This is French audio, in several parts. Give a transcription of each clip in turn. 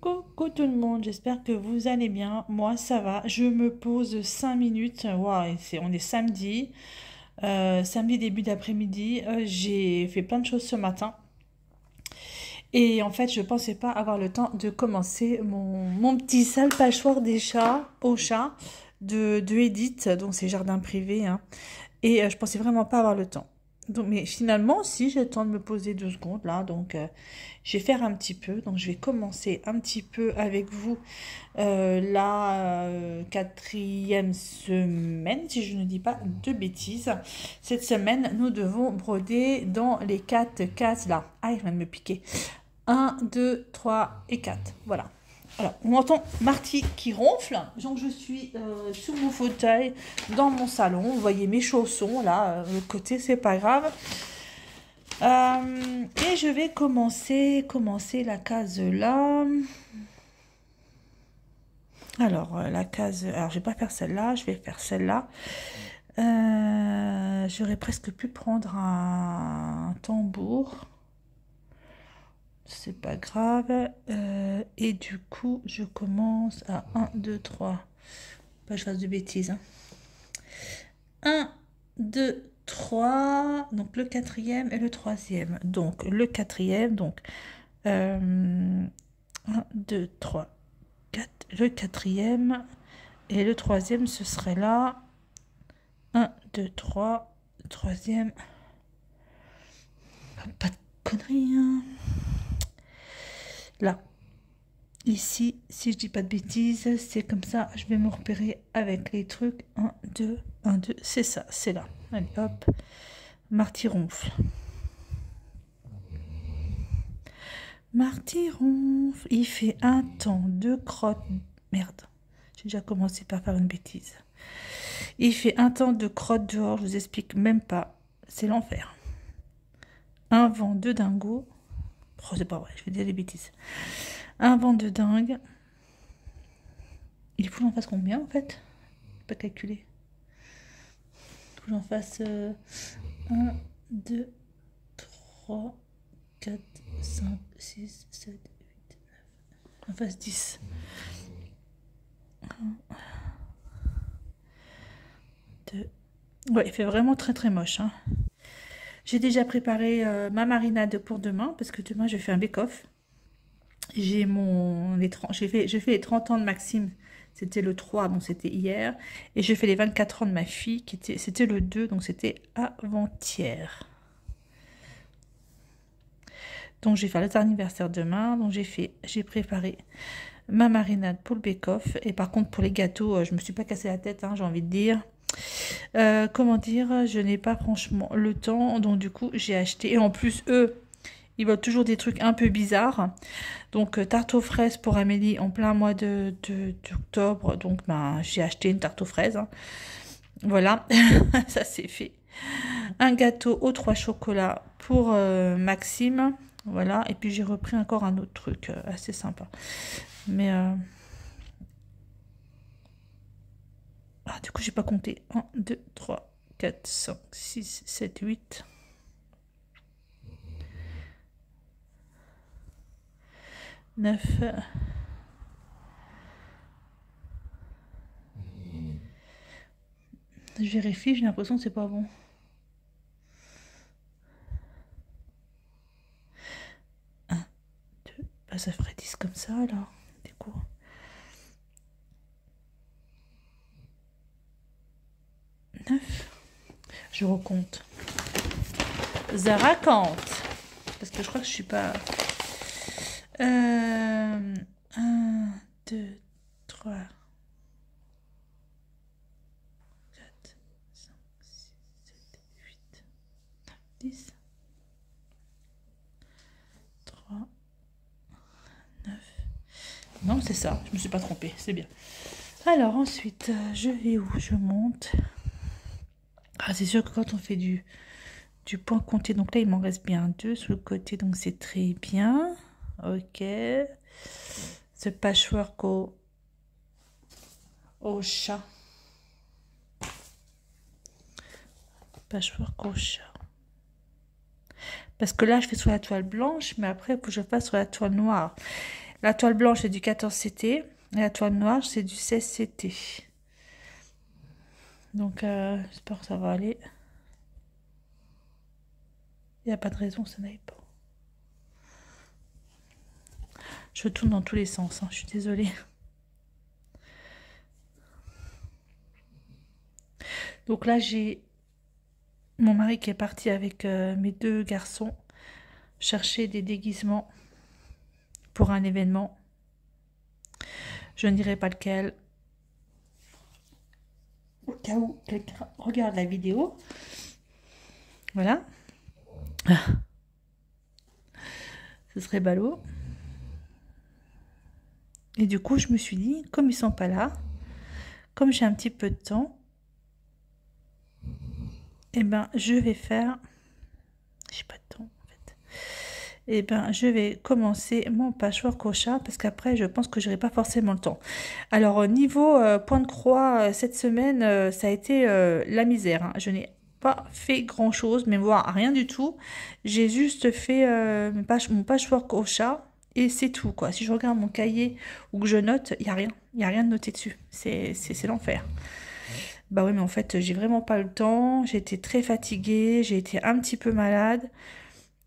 Coucou tout le monde, j'espère que vous allez bien. Moi ça va, je me pose 5 minutes. Waouh, on est samedi, samedi début d'après-midi. J'ai fait plein de choses ce matin. Et en fait, je pensais pas avoir le temps de commencer mon petit sale patchwork des chats au chat de Edith, donc c'est jardin privé, hein. Et je pensais vraiment pas avoir le temps. Donc, mais finalement, si j'ai le temps de me poser 2 secondes là, donc je vais faire un petit peu. Donc je vais commencer un petit peu avec vous la quatrième semaine, si je ne dis pas de bêtises. Cette semaine, nous devons broder dans les 4 cases là. Ah, il vient de me piquer. 1, 2, 3 et 4. Voilà. Alors, on entend Marty qui ronfle. Donc, je suis sur mon fauteuil dans mon salon. Vous voyez mes chaussons là, le côté, c'est pas grave. Et je vais commencer la case là. Alors, la case. Alors, je vais pas faire celle-là, je vais faire celle-là. J'aurais presque pu prendre un tambour. C'est pas grave. Et du coup, je commence à 1, 2, 3. Pas que je fasse de bêtises. 1, 2, 3. Donc le quatrième et le troisième. Donc le quatrième. Donc 1, 2, 3, 4. Le quatrième. Et le troisième, ce serait là. 1, 2, 3. Troisième. Pas de conneries, hein. Là. Ici, si je dis pas de bêtises, c'est comme ça, je vais me repérer avec les trucs. 1, 2, 1, 2, c'est ça, c'est là. Allez, hop. Marty ronfle. Marty ronfle. Il fait un temps de crotte. Merde, j'ai déjà commencé par faire une bêtise. Il fait un temps de crotte dehors, je vous explique même pas. C'est l'enfer. Un vent de dingo. Oh, c'est pas vrai, je vais dire des bêtises. Un vent de dingue. Il faut que j'en fasse combien en fait? Pas calculer. Il faut que j'en fasse 1, 2, 3, 4, 5, 6, 7, 8, 9. J'en fasse 10. 1, 2. Ouais, il fait vraiment très très moche, hein. J'ai déjà préparé ma marinade pour demain parce que demain je fais un bake-off. J'ai fait les 30 ans de Maxime, c'était le 3, donc c'était hier. Et je fais les 24 ans de ma fille, c'était le 2, donc c'était avant-hier. Donc je vais faire leur anniversaire demain. Donc j'ai préparé ma marinade pour le bake-off. Et par contre pour les gâteaux, je me suis pas cassé la tête, hein, j'ai envie de dire. Comment dire, je n'ai pas franchement le temps. Donc du coup j'ai acheté. Et en plus eux, ils veulent toujours des trucs un peu bizarres. Donc tarte aux fraises pour Amélie en plein mois d'octobre. Donc ben, j'ai acheté une tarte aux fraises, hein. Voilà, ça c'est fait. Un gâteau aux 3 chocolats pour Maxime. Voilà, et puis j'ai repris encore un autre truc assez sympa. Mais ah, du coup j'ai pas compté. 1, 2, 3, 4, 5, 6, 7, 8. 9. Je vérifie, j'ai l'impression que c'est pas bon. Bah, ça ferait 10 comme ça alors. Du coup. Je recompte. Zara compte. Parce que je crois que je suis pas. 1, 2, 3, 4, 5, 6, 7, 8, 10, 3, 9. Non, c'est ça. Je me suis pas trompée. C'est bien. Alors ensuite, je vais où? Je monte. Ah, c'est sûr que quand on fait du point compté, donc là il m'en reste bien 2 sur le côté, donc c'est très bien. Ok. Ce patchwork au chat. Patchwork au chat. Parce que là je fais sur la toile blanche, mais après il faut que je fasse sur la toile noire. La toile blanche, c'est du 14 CT. Et la toile noire, c'est du 16 CT. Donc, j'espère que ça va aller. Il n'y a pas de raison que ça n'aille pas. Je tourne dans tous les sens, hein, je suis désolée. Donc là, j'ai mon mari qui est parti avec mes 2 garçons chercher des déguisements pour un événement. Je ne dirai pas lequel. Au cas où quelqu'un regarde la vidéo. Voilà. Ce serait ballot. Et du coup, je me suis dit, comme ils sont pas là, comme j'ai un petit peu de temps, eh ben, je vais faire... J'ai pas de temps, en fait. Eh ben, je vais commencer mon patchwork au chat, parce qu'après, je pense que j'aurai pas forcément le temps. Alors, niveau point de croix, cette semaine, ça a été la misère, hein. Je n'ai pas fait grand-chose, mais voire rien du tout. J'ai juste fait mon patchwork au chat. Et c'est tout, quoi. Si je regarde mon cahier ou que je note, il n'y a rien. Il n'y a rien de noté dessus. C'est l'enfer. Bah oui, mais en fait, j'ai vraiment pas le temps. J'ai été très fatiguée. J'ai été un petit peu malade.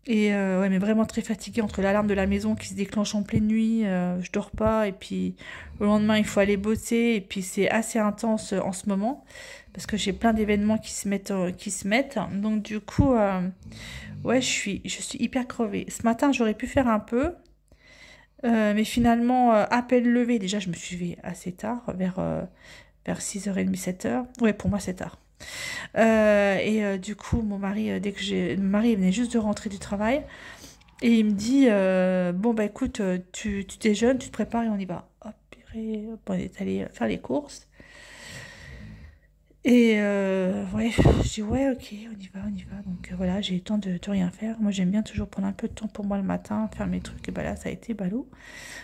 Et ouais, mais vraiment très fatiguée entre l'alarme de la maison qui se déclenche en pleine nuit. Je dors pas. Et puis, le lendemain, il faut aller bosser. Et puis, c'est assez intense en ce moment. Parce que j'ai plein d'événements qui se mettent. Donc, du coup, ouais, je suis hyper crevée. Ce matin, j'aurais pu faire un peu. Mais finalement, à peine levée, déjà je me suis levée assez tard, vers 6h30, 7h. Ouais, pour moi c'est tard. Du coup, mon mari, mon mari venait juste de rentrer du travail, et il me dit, bon bah écoute, tu déjeunes, tu te prépares et on y va. Hop, purée, hop, on est allé faire les courses. Et ouais, je dis ouais, ok, on y va, on y va. Donc voilà, j'ai eu le temps de rien faire. Moi, j'aime bien toujours prendre un peu de temps pour moi le matin, faire mes trucs. Et bah là, ça a été ballot.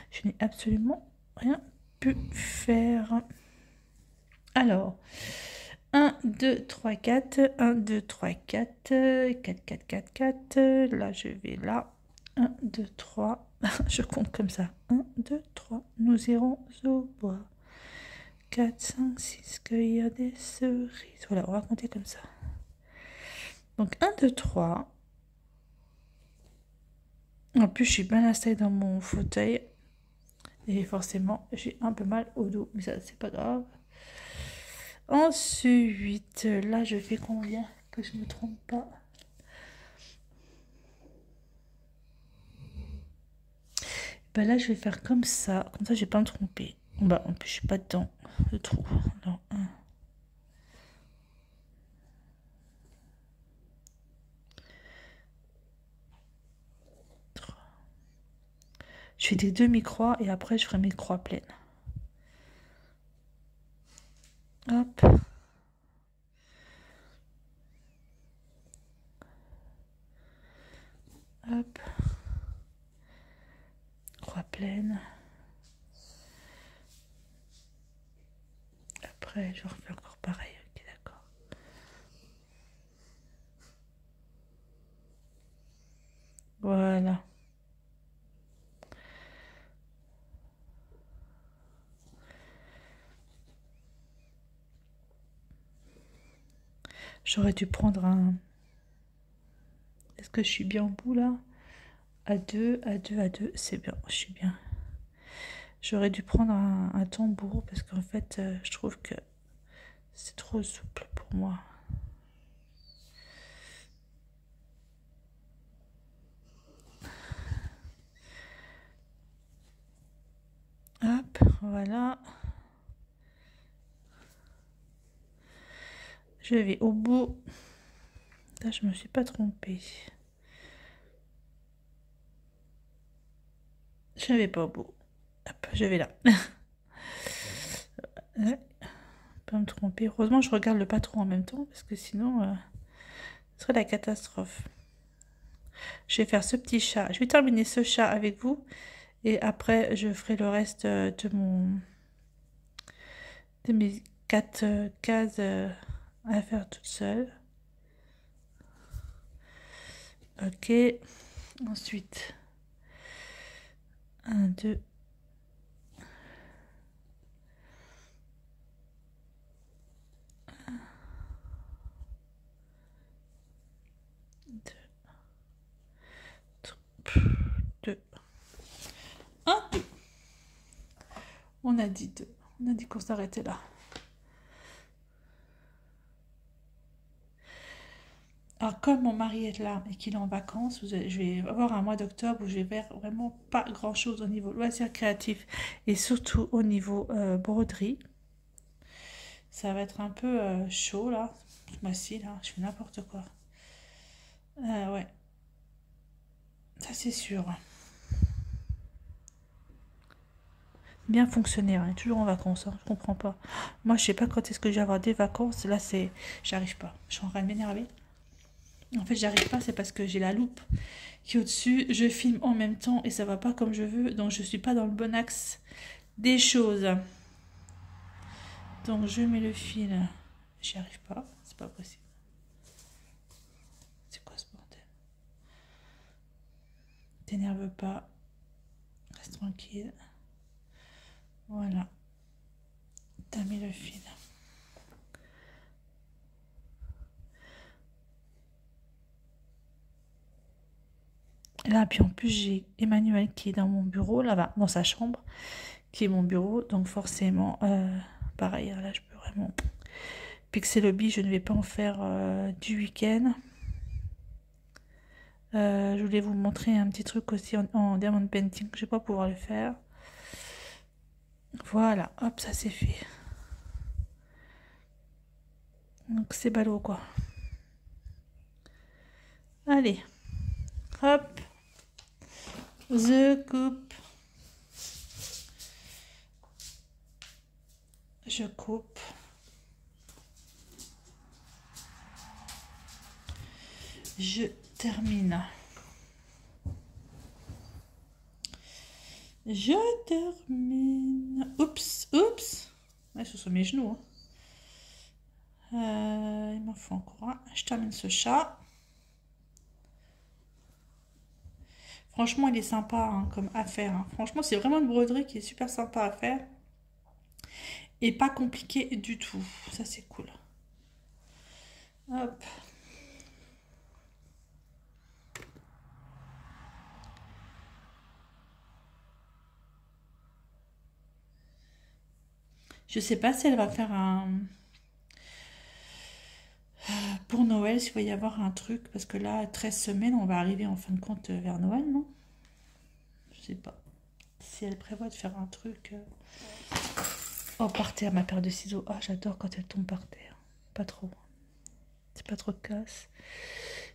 Je n'ai absolument rien pu faire. Alors, 1, 2, 3, 4. 1, 2, 3, 4. 4, 4, 4, 4. Là, je vais là. 1, 2, 3. Je compte comme ça. 1, 2, 3. Nous irons au bois. 4, 5, 6, cueillir des cerises. Voilà, on va compter comme ça. Donc 1, 2, 3. En plus, je suis bien installée dans mon fauteuil. Et forcément, j'ai un peu mal au dos. Mais ça, c'est pas grave. Ensuite, là, je fais combien? Que je ne me trompe pas. Ben là, je vais faire comme ça. Comme ça, je vais pas me tromper. Bah, en plus, je suis pas dedans. Je trouve. Non, 1. Je fais des demi-croix et après je ferai mes croix pleines. Hop. Hop. Croix pleine. Après, je refais encore pareil. Ok, d'accord. Voilà. J'aurais dû prendre un... Est-ce que je suis bien au bout là? À 2, à 2, à 2. C'est bien, je suis bien. J'aurais dû prendre un tambour parce qu'en fait, je trouve que c'est trop souple pour moi. Hop, voilà. Je vais au bout. Là, je me suis pas trompée. Je vais pas au bout. Hop, je vais là. Ouais, pas me tromper. Heureusement, je regarde le patron en même temps parce que sinon, ce serait la catastrophe. Je vais faire ce petit chat. Je vais terminer ce chat avec vous et après, je ferai le reste de mes 4 cases à faire toute seule. Ok. Ensuite, 1, 2, On a dit deux. On a dit qu'on s'arrêtait là. Alors, comme mon mari est là et qu'il est en vacances, je vais avoir un mois d'octobre où je vais faire vraiment pas grand-chose au niveau loisirs créatifs et surtout au niveau broderie. Ça va être un peu chaud là, ce mois-ci là, je fais n'importe quoi. Ouais, ça c'est sûr. Bien fonctionner, on est toujours en vacances, hein, je comprends pas. Moi je sais pas quand est-ce que je vais avoir des vacances, là c'est... J'arrive pas, je suis en train de m'énerver. En fait j'arrive pas, c'est parce que j'ai la loupe qui est au-dessus, je filme en même temps et ça va pas comme je veux, donc je suis pas dans le bon axe des choses. Donc je mets le fil, j'y arrive pas, c'est pas possible. C'est quoi ce bordel? T'énerve pas, reste tranquille. Voilà, t'as mis le fil. Là, puis en plus, j'ai Emmanuel qui est dans mon bureau, là-bas, dans sa chambre, qui est mon bureau. Donc forcément, pareil, là, je peux vraiment... Pixel Hobby, je ne vais pas en faire du week-end. Je voulais vous montrer un petit truc aussi en diamond painting. Je ne vais pas pouvoir le faire. Voilà, hop, ça c'est fait. Donc c'est ballot, quoi. Allez, hop, je coupe. Je coupe. Je termine. Je termine. Oups, oups. Ouais, ce sont mes genoux. Il m'en faut encore un. Je termine ce chat. Franchement, il est sympa hein, comme affaire. Hein. Franchement, c'est vraiment une broderie qui est super sympa à faire. Et pas compliqué du tout. Ça, c'est cool. Hop. Je sais pas si elle va faire un... Pour Noël, s'il va y avoir un truc. Parce que là, 13 semaines, on va arriver en fin de compte vers Noël, non? Je sais pas. Si elle prévoit de faire un truc... Oh, par terre, ma paire de ciseaux. Ah, j'adore quand elle tombe par terre. Pas trop. C'est pas trop de casse.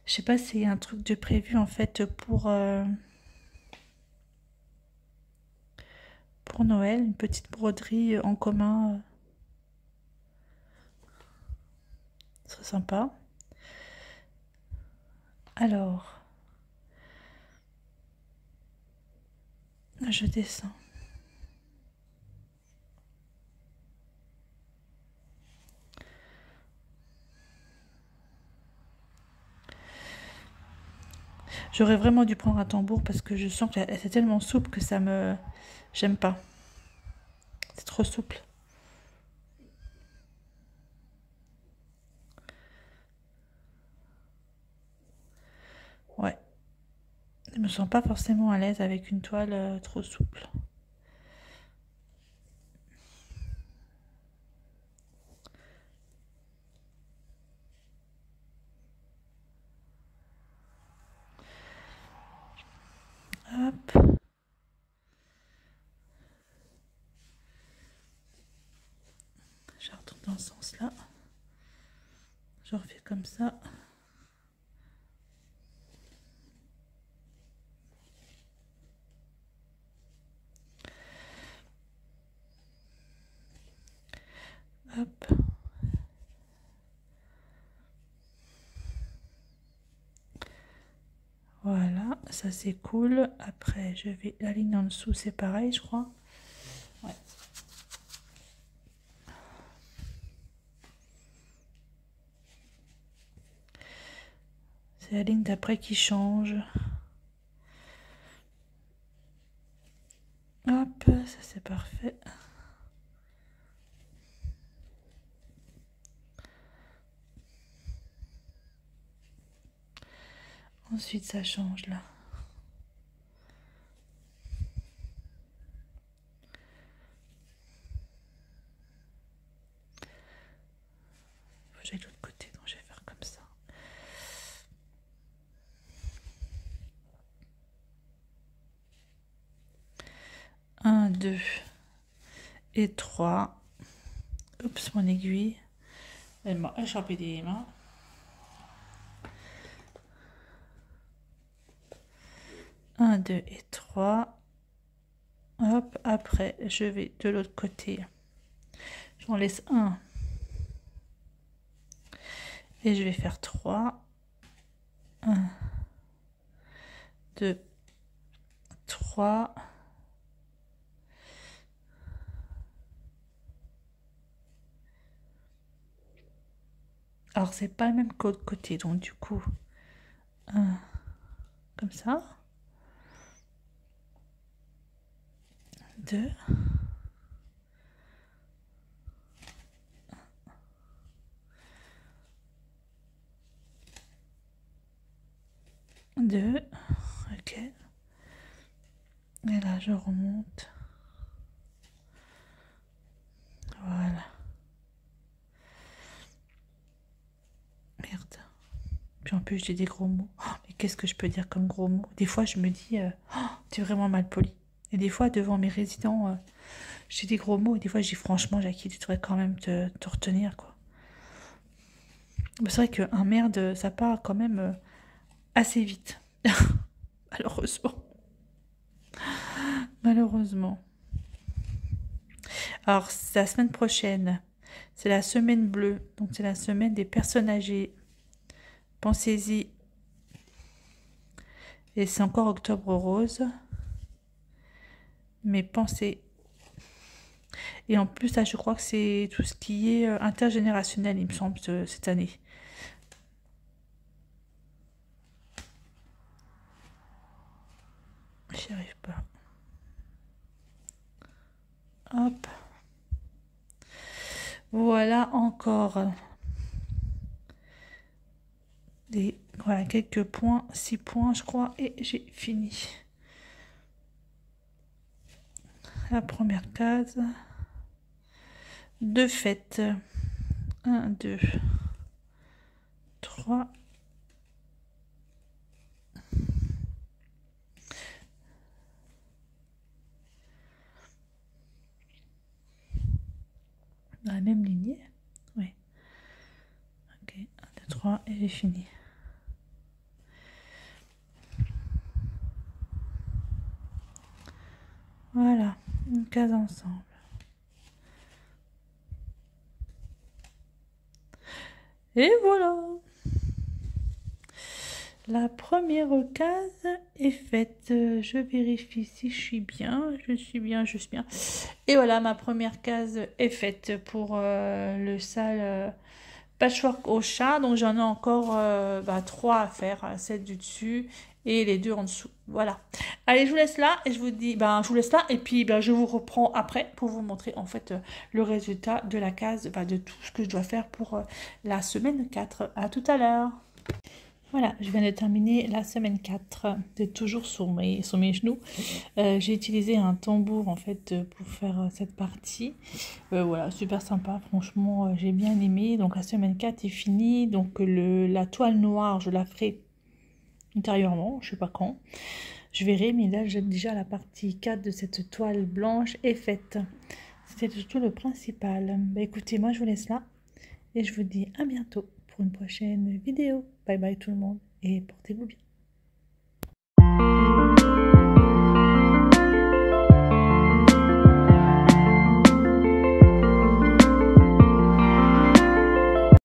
Je sais pas s'il y a un truc de prévu, en fait, pour Noël. Une petite broderie en commun. Ce serait sympa. Alors, je descends. J'aurais vraiment dû prendre un tambour parce que je sens que c'est tellement souple que ça me... J'aime pas. C'est trop souple. Ouais. Je me sens pas forcément à l'aise avec une toile trop souple. Hop. Je retourne dans ce sens-là. Je refais comme ça. Hop. Voilà, ça c'est cool. Après, je vais... La ligne en dessous, c'est pareil, je crois. Ouais. C'est la ligne d'après qui change. Hop, ça c'est parfait. Ensuite, ça change là. 2 et 3. Oups, mon aiguille. Elle m'a échappé des mains. Un, 2 et 3. Hop, après, je vais de l'autre côté. J'en laisse un. Et je vais faire 3. 1, 2, 3. Alors, c'est pas le même côté, donc du coup, 1, comme ça. 2. 2. Ok. Et là, je remonte. Voilà. Merde. Puis en plus, j'ai des gros mots. Oh, mais qu'est-ce que je peux dire comme gros mots? Des fois, je me dis, oh, tu es vraiment mal poli. Et des fois, devant mes résidents, j'ai des gros mots. Et des fois, je dis, franchement, Jackie, tu devrais quand même te retenir, quoi. C'est vrai qu'un merde, ça part quand même assez vite. Malheureusement. Malheureusement. Alors, c'est la semaine prochaine. C'est la semaine bleue. Donc, c'est la semaine des personnes âgées. Pensez-y. Et c'est encore octobre rose. Mais pensez. Et en plus, là, je crois que c'est tout ce qui est intergénérationnel, il me semble, cette année. J'y arrive pas. Hop. Voilà encore voilà, quelques points, 6 points, je crois, et j'ai fini. La première case. 2 fêtes. 1, 2, 3. Dans la même lignée. Oui. Ok, 1, 2, 3, et j'ai fini. Voilà, une case ensemble. Et voilà. La première case est faite. Je vérifie si je suis bien. Je suis bien, je suis bien. Et voilà, ma première case est faite pour le sale patchwork au chat. Donc j'en ai encore 3 à faire. Celle du dessus et les 2 en dessous. Voilà. Allez, je vous laisse là et je vous dis, je vous laisse là et puis je vous reprends après pour vous montrer en fait le résultat de la case, de tout ce que je dois faire pour la semaine 4. À tout à l'heure. Voilà, je viens de terminer la semaine 4, c'est toujours sur mes genoux. J'ai utilisé un tambour en fait pour faire cette partie. Voilà, super sympa, franchement, j'ai bien aimé. Donc la semaine 4 est finie, donc la toile noire, je la ferai intérieurement, je sais pas quand. Je verrai, mais là, j'ai déjà la partie 4 de cette toile blanche est faite. C'était surtout le principal. Écoutez, moi je vous laisse là et je vous dis à bientôt pour une prochaine vidéo. Bye bye tout le monde et portez-vous bien.